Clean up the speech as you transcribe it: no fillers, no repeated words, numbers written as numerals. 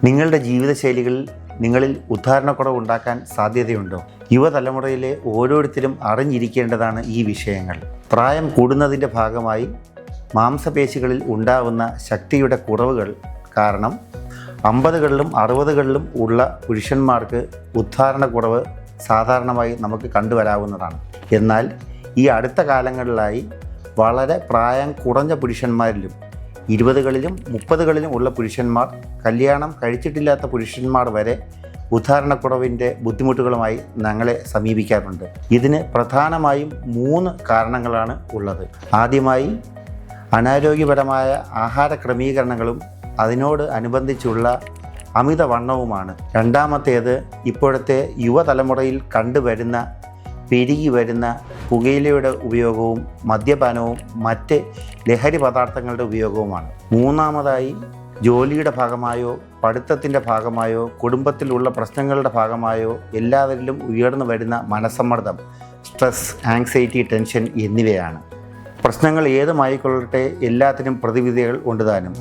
നിങ്ങളുടെ ജീവിതശൈലികളിൽ നിങ്ങളിൽ ഉദ്ധാരണക്കുറവ് ഉണ്ടാക്കാൻ സാധ്യതയുണ്ടോ? യുവതലമുറയിലെ ഓരോരുത്തരും അറിഞ്ഞിരിക്കേണ്ടതാണ് ഈ വിഷയങ്ങൾ. പ്രായം കൂടുന്നതിൻ്റെ ഭാഗമായി മാംസപേശികളിൽ ഉണ്ടാവുന്ന ശക്തിയുടെ കുറവുകൾ കാരണം 50കളിലും 60കളിലും ഉള്ള പുരുഷന്മാർക്ക് ഉദ്ധാരണക്കുറവ് സാധാരണമായി നമുക്ക് കണ്ടുവരാവുന്നതാണ്. എന്നാൽ ഈ അടുത്ത കാലങ്ങളിലായി വളരെ പ്രായം കുറഞ്ഞ പുരുഷന്മാരിലും 20കളിലും 30കളിലും ഉള്ള പുരുഷന്മാർ, കല്യാണം കഴിച്ചിട്ടില്ലാത്ത പുരുഷന്മാർ വരെ ഉദ്ധാരണക്കുറവിൻ്റെ ബുദ്ധിമുട്ടുകളുമായി ഞങ്ങളെ സമീപിക്കാറുണ്ട്. ഇതിന് പ്രധാനമായും 3 കാരണങ്ങളാണ് ഉള്ളത്. ആദ്യമായി അനാരോഗ്യപരമായ ആഹാര ക്രമീകരണങ്ങളും അതിനോട് അനുബന്ധിച്ചുള്ള അമിതവണ്ണവുമാണ്. രണ്ടാമത്തേത് ഇപ്പോഴത്തെ യുവതലമുറയിൽ കണ്ടുവരുന്ന പെരുകി വരുന്ന പുകയിലയുടെ ഉപയോഗവും മദ്യപാനവും മറ്റ് ലഹരി പദാർത്ഥങ്ങളുടെ ഉപയോഗവുമാണ്. മൂന്നാമതായി ജോലിയുടെ ഭാഗമായോ പഠിത്തത്തിൻ്റെ ഭാഗമായോ കുടുംബത്തിലുള്ള പ്രശ്നങ്ങളുടെ ഭാഗമായോ എല്ലാവരിലും ഉയർന്നു വരുന്ന മനസ്സമ്മർദ്ദം, സ്ട്രെസ്, ആങ്സൈറ്റി, ടെൻഷൻ എന്നിവയാണ്. പ്രശ്നങ്ങൾ ഏതുമായിക്കൊള്ളട്ടെ, എല്ലാത്തിനും പ്രതിവിധികൾ ഉണ്ട് താനും.